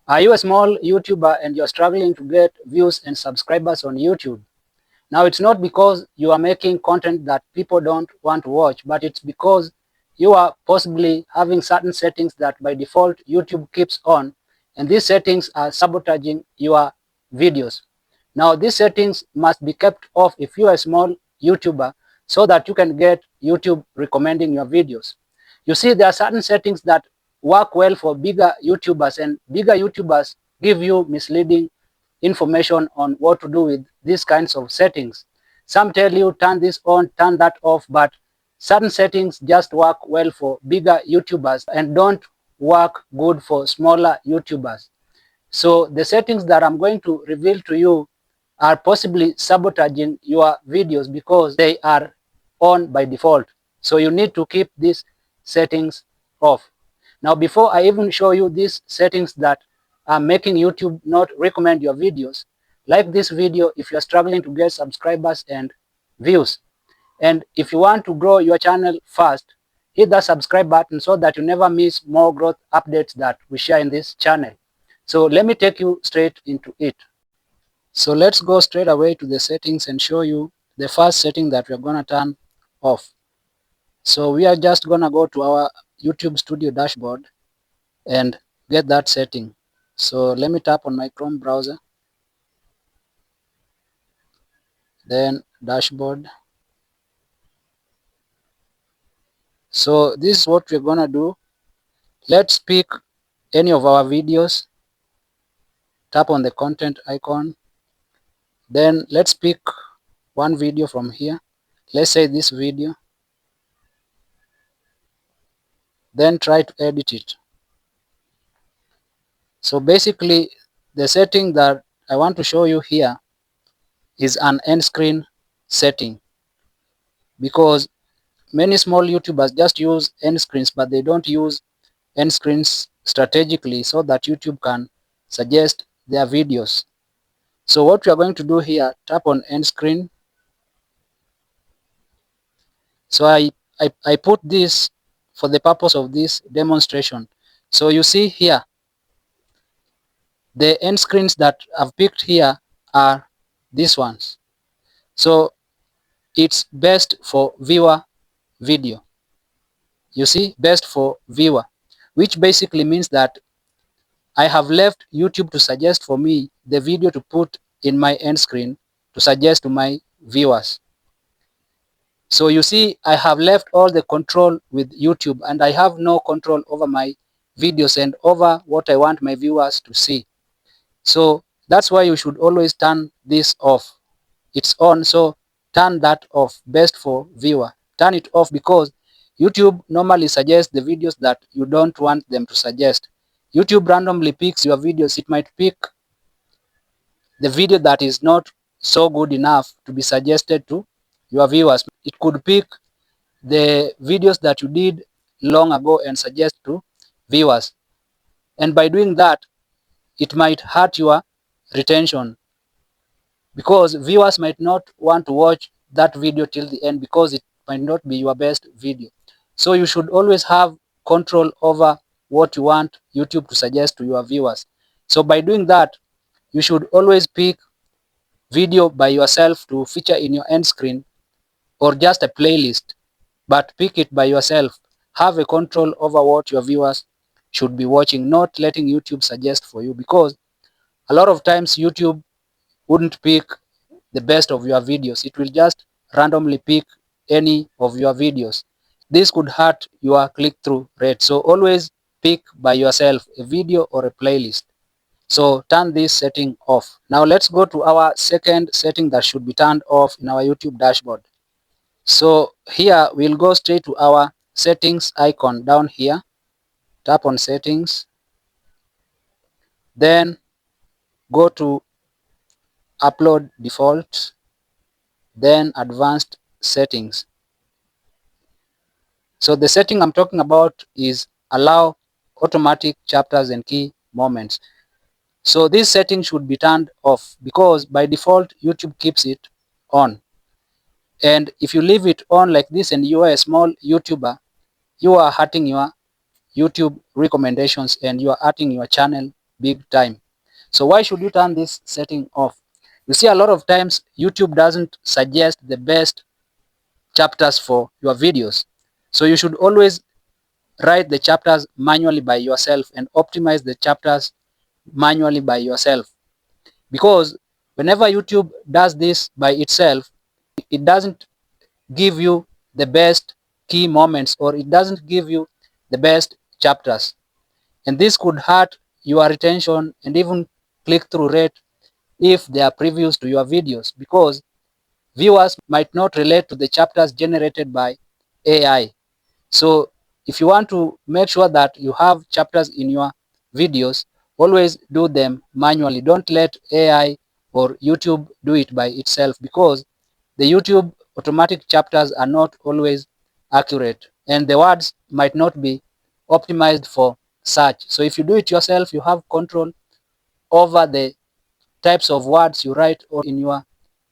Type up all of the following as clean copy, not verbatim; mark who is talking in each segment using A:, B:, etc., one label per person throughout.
A: Are you a small YouTuber and you're struggling to get views and subscribers on YouTube? Now, it's not because you are making content that people don't want to watch, but it's because you are possibly having certain settings that by default YouTube keeps on, and these settings are sabotaging your videos. Now, these settings must be kept off if you are a small YouTuber so that you can get YouTube recommending your videos. You see, there are certain settings that work well for bigger YouTubers, and bigger YouTubers give you misleading information on what to do with these kinds of settings. Some tell you turn this on, turn that off, but certain settings just work well for bigger YouTubers and don't work good for smaller YouTubers. So the settings that I'm going to reveal to you are possibly sabotaging your videos because they are on by default. So you need to keep these settings off. Now, before I even show you these settings that are making YouTube not recommend your videos, like this video if you're struggling to get subscribers and views. And if you want to grow your channel fast, hit the subscribe button so that you never miss more growth updates that we share in this channel. So let me take you straight into it. So let's go straight away to the settings and show you the first setting that we're going to turn off. So we are just going to go to our YouTube Studio dashboard and get that setting. So let me tap on my Chrome browser, then dashboard. So this is what we're going to do. Let's pick any of our videos, tap on the content icon, then let's pick one video from here. Let's say this video, then try to edit it. So basically the setting that I want to show you here is an end screen setting, because many small YouTubers just use end screens, but they don't use end screens strategically so that YouTube can suggest their videos. So what we are going to do here, tap on end screen. So I put this for the purpose of this demonstration. So you see here, the end screens that I've picked here are these ones. So it's best for viewer video. You see, best for viewer, which basically means that I have left YouTube to suggest for me the video to put in my end screen to suggest to my viewers. So you see, I have left all the control with YouTube, and I have no control over my videos and over what I want my viewers to see. So that's why you should always turn this off. It's on, so turn that off. Best for viewer. Turn it off because YouTube normally suggests the videos that you don't want them to suggest. YouTube randomly picks your videos. It might pick the video that is not so good enough to be suggested to your viewers. It could pick the videos that you did long ago and suggest to viewers. And by doing that, it might hurt your retention, because viewers might not want to watch that video till the end because it might not be your best video. So you should always have control over what you want YouTube to suggest to your viewers. So by doing that, you should always pick video by yourself to feature in your end screen, or just a playlist, but pick it by yourself. Have a control over what your viewers should be watching, not letting YouTube suggest for you, because a lot of times YouTube wouldn't pick the best of your videos. It will just randomly pick any of your videos. This could hurt your click-through rate. So always pick by yourself a video or a playlist. So turn this setting off. Now let's go to our second setting that should be turned off in our YouTube dashboard. So here we'll go straight to our settings icon down here. Tap on settings. Then go to upload default. Then advanced settings. So the setting I'm talking about is allow automatic chapters and key moments. So this setting should be turned off because by default YouTube keeps it on. And if you leave it on like this and you are a small YouTuber, you are hurting your YouTube recommendations and you are hurting your channel big time. So why should you turn this setting off? You see, a lot of times YouTube doesn't suggest the best chapters for your videos. So you should always write the chapters manually by yourself and optimize the chapters manually by yourself. Because whenever YouTube does this by itself, it doesn't give you the best key moments, or it doesn't give you the best chapters. And this could hurt your retention and even click-through rate if they are previews to your videos, because viewers might not relate to the chapters generated by AI. So if you want to make sure that you have chapters in your videos, always do them manually. Don't let AI or YouTube do it by itself, because the YouTube automatic chapters are not always accurate and the words might not be optimized for search. So if you do it yourself, you have control over the types of words you write in your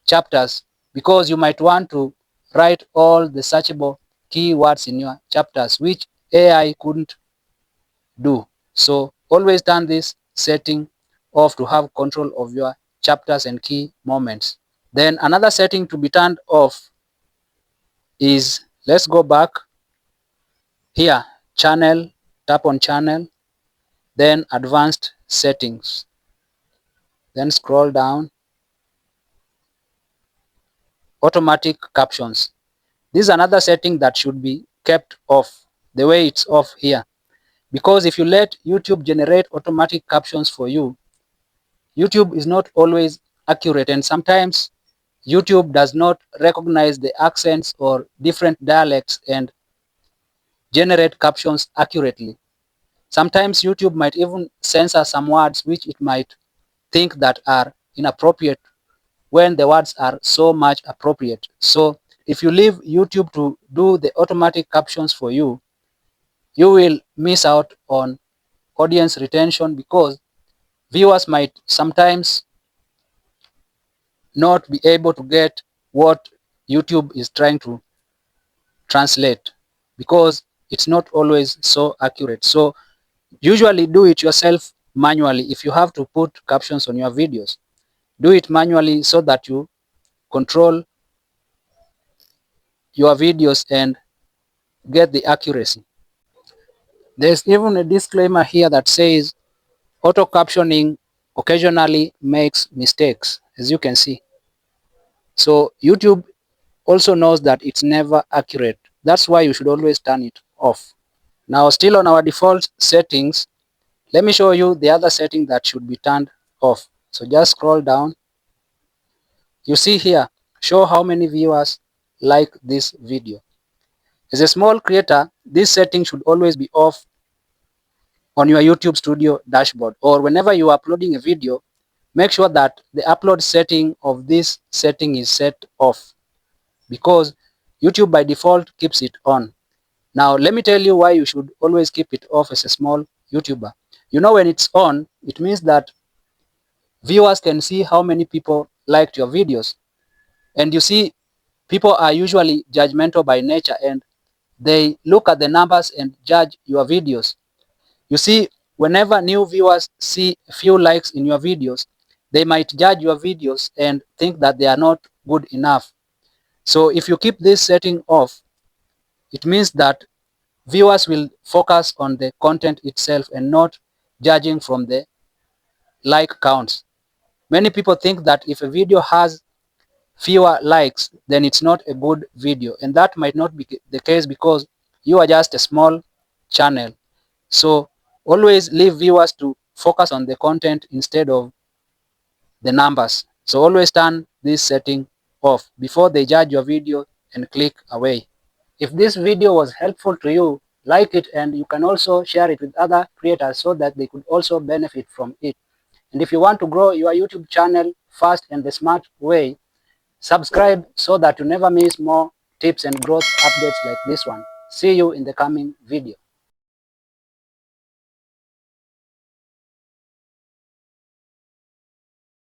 A: chapters, because you might want to write all the searchable keywords in your chapters, which AI couldn't do. So always turn this setting off to have control of your chapters and key moments. Then another setting to be turned off is, let's go back here, channel, tap on channel, then advanced settings, then scroll down, automatic captions. This is another setting that should be kept off the way it's off here, because if you let YouTube generate automatic captions for you, YouTube is not always accurate, and sometimes YouTube does not recognize the accents or different dialects and generate captions accurately. Sometimes YouTube might even censor some words which it might think that are inappropriate when the words are so much appropriate. So if you leave YouTube to do the automatic captions for you, you will miss out on audience retention, because viewers might sometimes not be able to get what YouTube is trying to translate, because it's not always so accurate. So usually do it yourself manually. If you have to put captions on your videos, do it manually so that you control your videos and get the accuracy. There's even a disclaimer here that says auto captioning occasionally makes mistakes, as you can see. So YouTube also knows that it's never accurate. That's why you should always turn it off. Now, still on our default settings, let me show you the other setting that should be turned off. So just scroll down. You see here, show how many viewers like this video. As a small creator, this setting should always be off on your YouTube Studio dashboard, or whenever you are uploading a video, make sure that the upload setting of this setting is set off, because YouTube by default keeps it on. Now, let me tell you why you should always keep it off as a small YouTuber. You know, when it's on, it means that viewers can see how many people liked your videos. And you see, people are usually judgmental by nature, and they look at the numbers and judge your videos. You see, whenever new viewers see a few likes in your videos, they might judge your videos and think that they are not good enough. So if you keep this setting off, it means that viewers will focus on the content itself and not judging from the like counts. Many people think that if a video has fewer likes, then it's not a good video, and that might not be the case, because you are just a small channel. So always leave viewers to focus on the content instead of the numbers. So always turn this setting off before they judge your video and click away. If this video was helpful to you, like it, and you can also share it with other creators so that they could also benefit from it. And if you want to grow your YouTube channel fast and the smart way, subscribe so that you never miss more tips and growth updates like this one. See you in the coming video.